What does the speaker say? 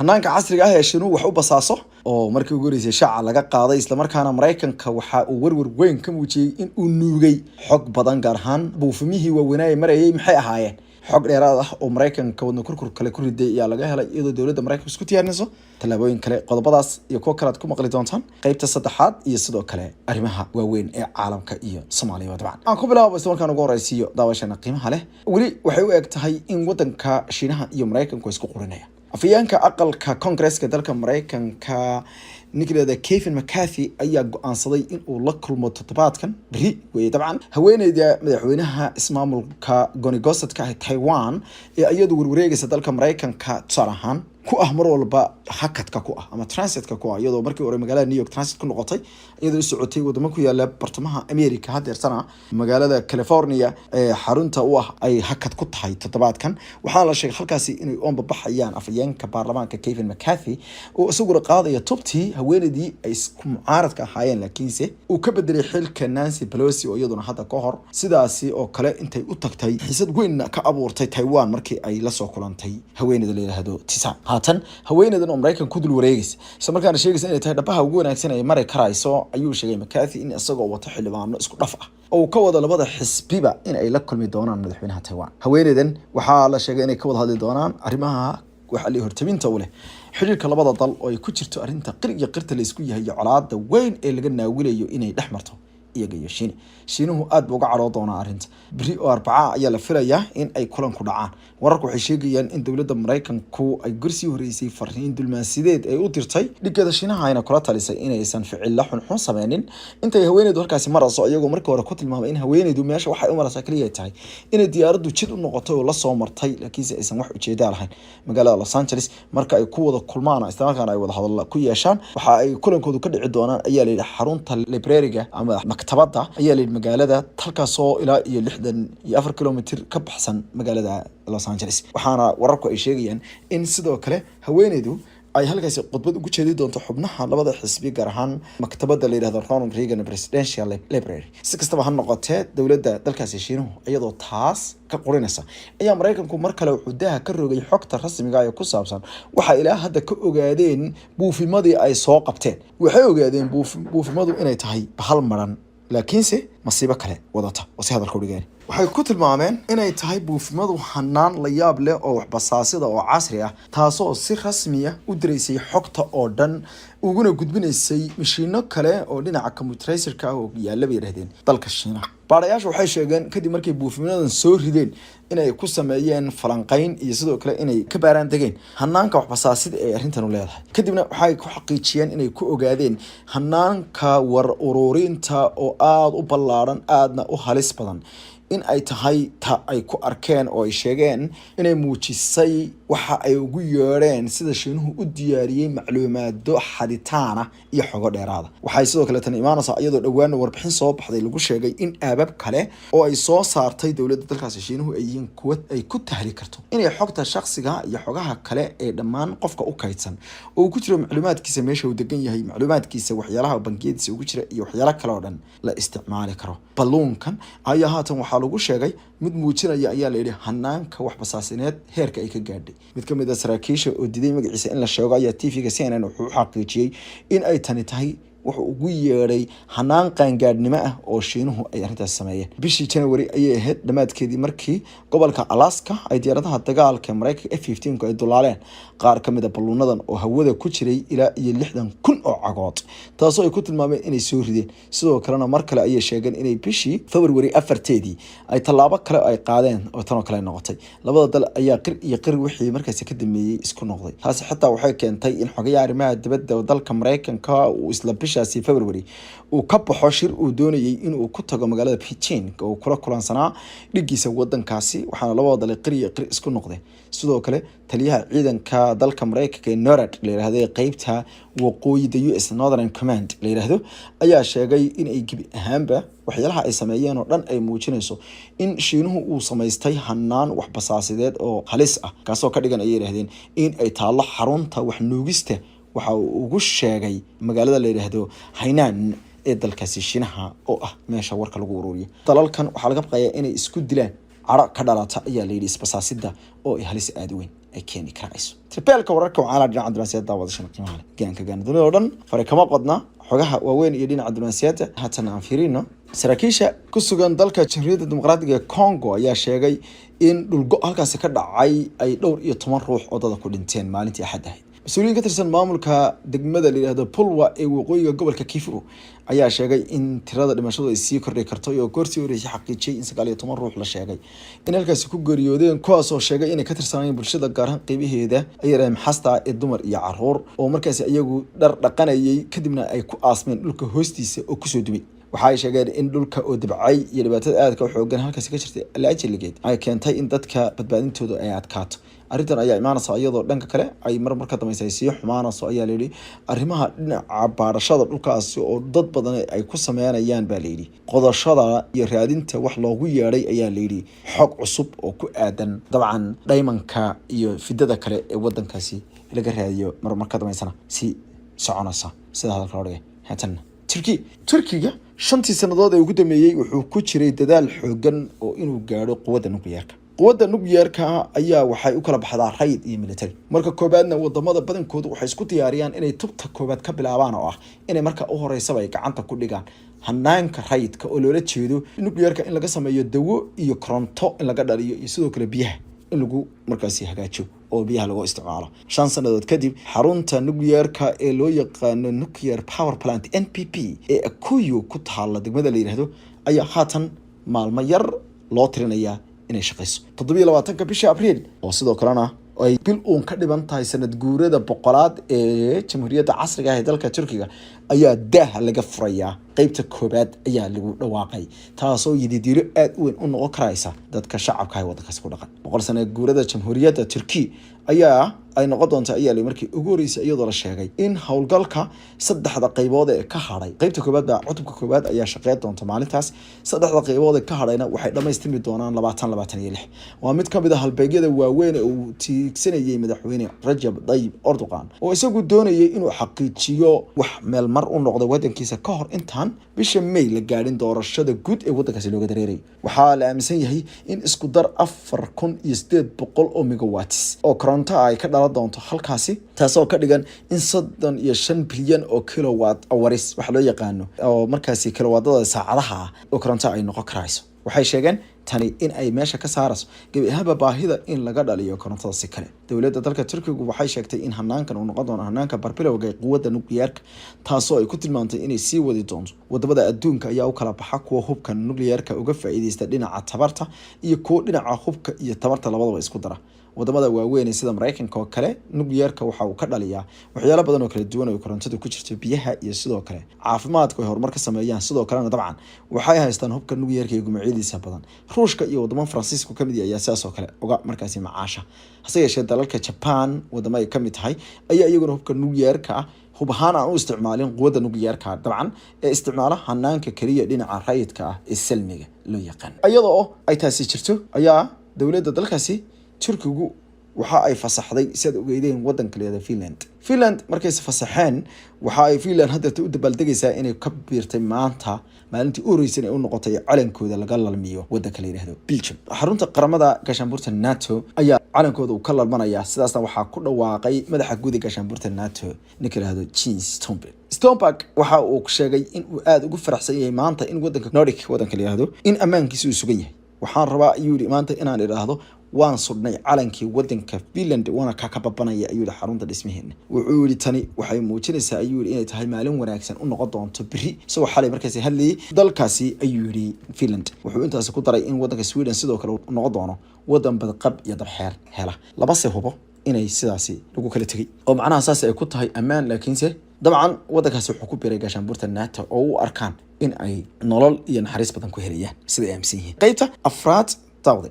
hanaanka casriga ah ee Shiinuhu wax u basaaso oo markii ugu horeysay shaaca laga qaaday isla markaana Mareykanka waxa uu warwar weyn ka muujiyay in uu nuugay xog badan gaar ahaan buufimihii waaweynaa marayay maxay ahaayeen xog dheeraad ah oo Mareykanka wadno kurkur kale ku riday ayaa laga helay iyadoo dawladda Mareykanka isku tiyaarinayso talaabooyin kale qodobadaas iyo kuwa kale aad ku maqli doontaan qaybta saddexaad iyo sidoo kale arrimaha waaweyn ee caalamka iyo Soomaaliya dabcan aan ku bilaabo isla markaan ugu horeysiyo daawashana qiimaha leh wali waxay u eg tahay in wadanka Shiinaha iyo Mareykanku isku qurinayaan afyaanka aqalka Congress-ka dalka Mareykanka ninkii Kevin McCarthy ayaa go'aansaday in uu la kulmo toddobaadkan bari way dabcan haweeneyda madaxweynaha ismaamulka Goonigosadka ah Taiwan ee iyadu warwareegaysa dalka Mareykanka tsarahan ku ah mar walba hakadka ku ah ama transitka ku ah iyadoo markii hore magaalada New York transit ku noqotay iyadoo u socotay wadamo ku yaala bartamaha America hadeertana magaalada California ee xarunta u ah ay hakad ku tahay toddobaadkan waxaa la sheegay halkaasi inay oon baxayaan afyaanka baarlamaanka Kevin McCarthy oo isagu qaadaya tubtii haweeneydii ay isku mucaaradka ahaayeen laakiinse uu ka bedelay xilka Nancy Pelosi oo iyaduna hadda ka hor sidaasi oo kale intay u tagtay xisad weyn ka abuurtay Taiwan markii ay la soo kulantay haweeneyda la yiraahdo Tisa haatan haweeneydan oo Mareykan ku dul wareegaysa isla markaana sheegaysa inay tahay dhabaha ugu wanaagsan ee maray karayso ayuu sheegay McCarthy in isagoo wata xildhibaano isku dhaf ah oo ka wada labada xisbiba in ay la kulmi doonaan madaxweynaha Taiwan haweeneydan waxaa la sheegay inay ka wada hadli doonaan arrimaha waxa la hortaminta u leh xiriirka labada dal oo ay ku jirto arrinta qiriga qirta la isku yahay colaadda weyn ee laga naawilayo inay dhaxmarto iyaga iyo Shiinuhu aad buu uga caroo doonaa arrinta bari oo Arbaca ayaa la filayaa in ay kulan ku dhacaan wararku waxay sheegayaan in dawladda Mareykanku ay gursi horeysay fariin dulmaasideed ay u dirtay dhigada Shiinaha ayna kula talisay inaysan ficil la xun sameynin intay haweeneydu halkaasi marayso iyagoo markii hore ku tilmaamay in haweeneydu meesha waxay u maraysaa kaliya tahay inay diyaaraddu jid u noqoto oo la soo martay laakiinse aysan wax ujeedo lahayn magaalada Los Angeles marka ay ku wada kulmaan isla markaana ay wada hadal ku yeeshaan waxa ay kulankoodu ka dhici doonaan ayaa la xarunta librariga ama maktabada ayaa la magaalada halkaasoo ilaa iyo 64 kilomitir ka baxsan magaalada Los Angeles waxaana wararku ay sheegayaan in sidoo kale haweeneydu ay halkaas qodbad ugu jeedi doonto xubnaha labada xisbi gaar ahaan maktabada la yiraahdo Ronald Reagan Presidential Library si kastaba ha noqotee dawladda dalkaasi Shiinuhu iyadoo taas ka qorinaysa ayaa Mareykanku mar kale wuxuu daha ka rogay xogta rasmiga ah ee ku saabsan waxa ilaa hadda ka ogaadeen buufimadii ay soo qabteen waxay ogaadeen buufimadu inay tahay bahal maran laakiinse masiibo kale wadata oo si hadalka u dhigeen waxay ku tilmaameen inay tahay buufimadu hanaan la yaab leh oo wax basaasida oo casri ah taasoo si rasmi ah u direysay xogta oo dhan uguna gudbinaysay mashiino kale oo dhinaca computerizerka ah oo yaala bay yiraahdeen dalka Shiinaha baarayaashu waxay sheegeen kadib markay buufimadan soo rideen inay ku sameeyeen falanqayn iyo sidoo kale inay ka baaraan dageen hanaanka wax basaasida ee arrintan u leedahay kadibna waxay ku xaqiijiyeen inay ku ogaadeen hanaanka war ururinta oo aad u ballaaran aadna u halis badan in ay tahay ta ay ku arkeen oo ay sheegeen inay muujisay waxa ay ugu yeereen sida Shiinuhu u diyaariyay macluumaado xaditaana iyo xogo dheeraada waxay sidoo kale tan imaanaysaa iyadoo dhawaan warbixin soo baxday lagu sheegay in aabab kale oo ay soo saartay dawladda dalkaasi Shiinuhu ay yihiin kuwa ay ku tahli karto inay xogta shakhsiga iyo xogaha kale ee dhammaan qofka u kaydsan oo ku jiro macluumaadkiisa meesha uu degan yahay macluumaadkiisa waxyaalaha bangiyadiisa ugu jira iyo waxyaalo kale oo dhan la isticmaali karo balloonkan ayaa haatan waxa lagu sheegay mid muujinaya ayaa la yiri hanaanka wax basaasineed heerka ay ka gaadhay mid kamid ah saraakiisha oo diiday magaciisa in la sheego ayaa TV-ga CNN wuxuu xaqiijiyay in ay tani tahay wuxuu ugu yeeray hanaan qaangaadhnimo ah oo Shiinuhu ay arrintaas sameeyeen bishii January ayay ahayd dhamaadkeedii markii gobolka Alaska ay diyaaradaha dagaalka Mareykanka F-15 ay dulaaleen qaar kamid ah balluunadan oo hawada ku jiray ilaa iyo 60,000 oo cagood taasoo ay ku tilmaameen inay soo rideen sidoo kalena mar kale ayay sheegeen inay bishii February 4teedii ay tallaabo kale ay qaadeen oo tan oo kale noqotay labada dal ayaa qir wixii markaas ka dambeeyay isku noqday taasi xitaa waxay keentay in xogayaha arrimaha dibadda dalka Mareykanka uu isla February uu ka baxo shir uu doonayay in uu ku tago magaalada Beijing oo kula kulansanaa dhigiisa wadankaasi waxaana labada dal qir isku noqday sidoo kale taliyaha ciidanka dalka Mareykanka ee NORAD la yiraahdo qaybta waqooyiga US Northern Command la yiraahdo ayaa sheegay in ay gibi ahaanba waxyaalaha ay sameeyeen oo dhan ay muujinayso in Shiinuhu uu sameystay hanaan wax basaasideed oo halis ah kaasoo ka dhigan ay yiraahdeen in ay taalo xarunta wax nuugista waxa uu ugu sheegay magaalada la yiraahdo Hainan ee dalkaasi Shiinaha oo ah meesha warka lagu ururiyo dalalkan waxa laga baqayaa inay isku dilaan cara ka dhalata ayaa la yiri isbasaasida oo ay halis aad weyn ay keeni karayso tribalka wararka waxaa dhinaca diblomaasiyadda daawashada qiimaha leh gaanka dunida oo dhan fari kama qodna xogaha waaweyn iyo dhinaca diblomaasiyadda haatan aan fiirino saraakiisha ku sugan dalka Jamhuuriyadda Dimuqraadiga ee Congo ayaa sheegay in dhulgo halkaas ka dhacay ay dhowr iyo 10 ruux oo dad ku dhinteen maalintii Axad ahayd mas-uuliyiin ka tirsan maamulka degmada la yiraahdo Pulwa ee waqooyiga gobolka Kivu ayaa sheegay in tirada dhimashadu ay sii kordhay karto iyo goortii horeysay xaqiijiyay in 19 ruux la sheegay in halkaas ku geeriyoodeen kuwaas oo sheegay inay ka tirsanayeen bulshada gaar ahaan qaybaheeda ay yareen xasta ee dumar iyo caruur oo markaas iyagu dhar dhaqanayay kadibna ay ku aasmeen dhulka hoostiisa oo ku soo dumay waxay sheegeen in dhulka oo dibcay iyo dhibaatada aadka xoogan halkaas ka jirtay laajiligeed ay keentay in dadka badbaadintooda ay adkaato arrintan ayaa imaanaysa iyadoo dhanka kale ay marka dambeysay si xumaanayso ayaa la yiri arrimaha dhinaca baarashada dhulkaas oo dad badan ay ku sameeyaan baa la yiri qodashada iyo raadinta wax loogu yeeray ayaa la yiri xog cusub oo ku aadan dabcan dhaymanka iyo fidada kale ee wadankaasi laga raadiyo marka dambeysana si soconaysa sida hadalka hore haatan Turkiga 5 sanadood ee ugu dambeeyay wuxuu ku jiray dadaal xoogan oo inuu gaaro quwadda nukliyeerka quwadda nukliyeerka ayaa waxay u kala baxdaa rayd iyo military marka koobaadna wadamada badankoodu waxay isku diyaariyaan inay tubta koobaad ka bilaabaan oo ah inay marka u horeysaba ay gacanta ku dhigaan hanaanka raydka oo loola jeedo nukliyeerka in laga sameeyo dawo iyo koronto in laga dhaliyo iyo sidoo kale biyaha in lagu markaasi hagaajiyo oo biyaha lagu isticmaalo 5 sanadood kadib xarunta nukliyeerka ee loo yaqaan nuclear power plant NPP ee Akuyu ku taala degmada la yiraahdo ayaa haatan maalmo yar loo tirinayaa inay shaqeyso 27 bishii Abriil oo sidoo kalena ay bil uun ka dhiban tahay sanad guurada boqolaad ee Jamhuuriyadda Casriga ah ee dalka Turkiga ayaa daah laga furayaa qaybta koobaad ayaa lagu dhawaaqay taasoo yididiilo aad u weyn u noqon karaysa dadka shacabka ay wadankaas ku dhaqan boqol sano guurada Jamhuuriyadda Turkiga ayaa ay noqon doontaa ayaa markii ugu horeysay iyadoo la sheegay in hawlgalka saddexda qaybood ee ka haray qaybta koobaad cutubka koobaad ayaa shaqeyn doonta maalintaas saddexda qaybood ee ka harayna waxay dhameystimi doonaan 2026 waa mid kamid ah halbeegyada waaweyn ee uu tiigsanayay madaxweyne Rajab Tayyip Erdogan oo isagu doonayay inuu xaqiijiyo wax meel mar u noqdo wadankiisa ka hor intaan bisha May la gaarin doorashada guud ee wadankaasi looga dareeray waxaa la aaminsan yahay in isku dar 4800 oo megawatts oo koronto ay ka dhalan doonto halkaasi taasoo ka dhigan in 35 bilyan oo kilowatt hours wax loo yaqaano oo markaasi kilowattada saacadaha oo koronto ay noqon karayso waxay sheegeen tani in ay meesha ka saarayso gabi ahaanba baahida in laga dhaliyo korontada si kale dawladda dalka Turkiga waxay sheegtay in hanaankan uu noqon doono hanaanka barbilowga ee quwadda nukliyeerka taasoo ay ku tilmaantay inay sii wadi doonto wadamada adduunka ayaa u kala baxa kuwa hubka nukliyeerka uga faa'iideysta dhinaca tabarta iyo kuwa dhinaca hubka iyo tabarta labadaba isku dara wadamada waaweyn sida Mareykanka oo kale nukliyeerka waxa uu ka dhaliyaa waxyaalo badan oo kala duwan oo korontada ku jirto biyaha iyo sidoo kale caafimaadka ay horumar ka sameeyaan sidoo kalena dabcan waxay haystaan hubka nukliyeerka ee gumacdiisa badan Ruushka iyo wadamada Faransiiska kamid ah ayaa sidaas oo kale uga markaasi macaasha hase yeeshee dalalka Japan wadamo ay kamid tahay ayaa iyaguna hubka nukliyeerka hub ahaan aan u isticmaalin quwadda nukliyeerka dabcan ee isticmaala hanaanka kaliya dhinaca raayidka ah ee salmiga loo yaqaan iyadoo ay taasi jirto ayaa dawladda dalkaasi Turkigu waxa ay fasaxday sida ogeydeen wadanka leeyahay Finland markay fasaxeen waxa ay Finland hadda u dabaaldegaysaa inay ka biirtay maanta maalintii u horeysay u noqotay calankooda laga lalmiyo wadanka la yiraahdo Belgium xarunta qaramada gaashaanbuurta NATO ayaa calankooda ka lalmanaya sidaasna waxa ku dhawaaqay madaxa guud ee gaashaanbuurta NATO ninka la yiraahdo Jens Stoltenberg waxa uu sheegay in uu aad ugu faraxsan yahay maanta in wadanka Nordic wadanka la yiraahdo in amaankiisu uu sugan yahay waxaan rabaa ayuu maanta inaan iraahdo waan sudnay calankii wadanka Finland wana ka babanaya ayuu xarunta dhismaheena wuxuu yiri tani waxay muujinaysaa ayuu inay tahay maalin wanaagsan u noqon doonto biri soo xalay markaas hadlay dalkaasi ayuu yiri Finland wuxuu intaas ku daray in wadanka Sweden sidoo kale noqon doono wadan badqab iyo darxeer hela laba hubo inay sidaasi lagu kala tagay oo macnaha saas ay ku tahay amaan laakiinse dabcan wadankaasi wuxuu ku biiray gaashaanbuurta NATO oo u arkaan in ay nolol iyo naxariis badan ku helayaan sida ay aaminsan yihiin qaybta afraad tawdi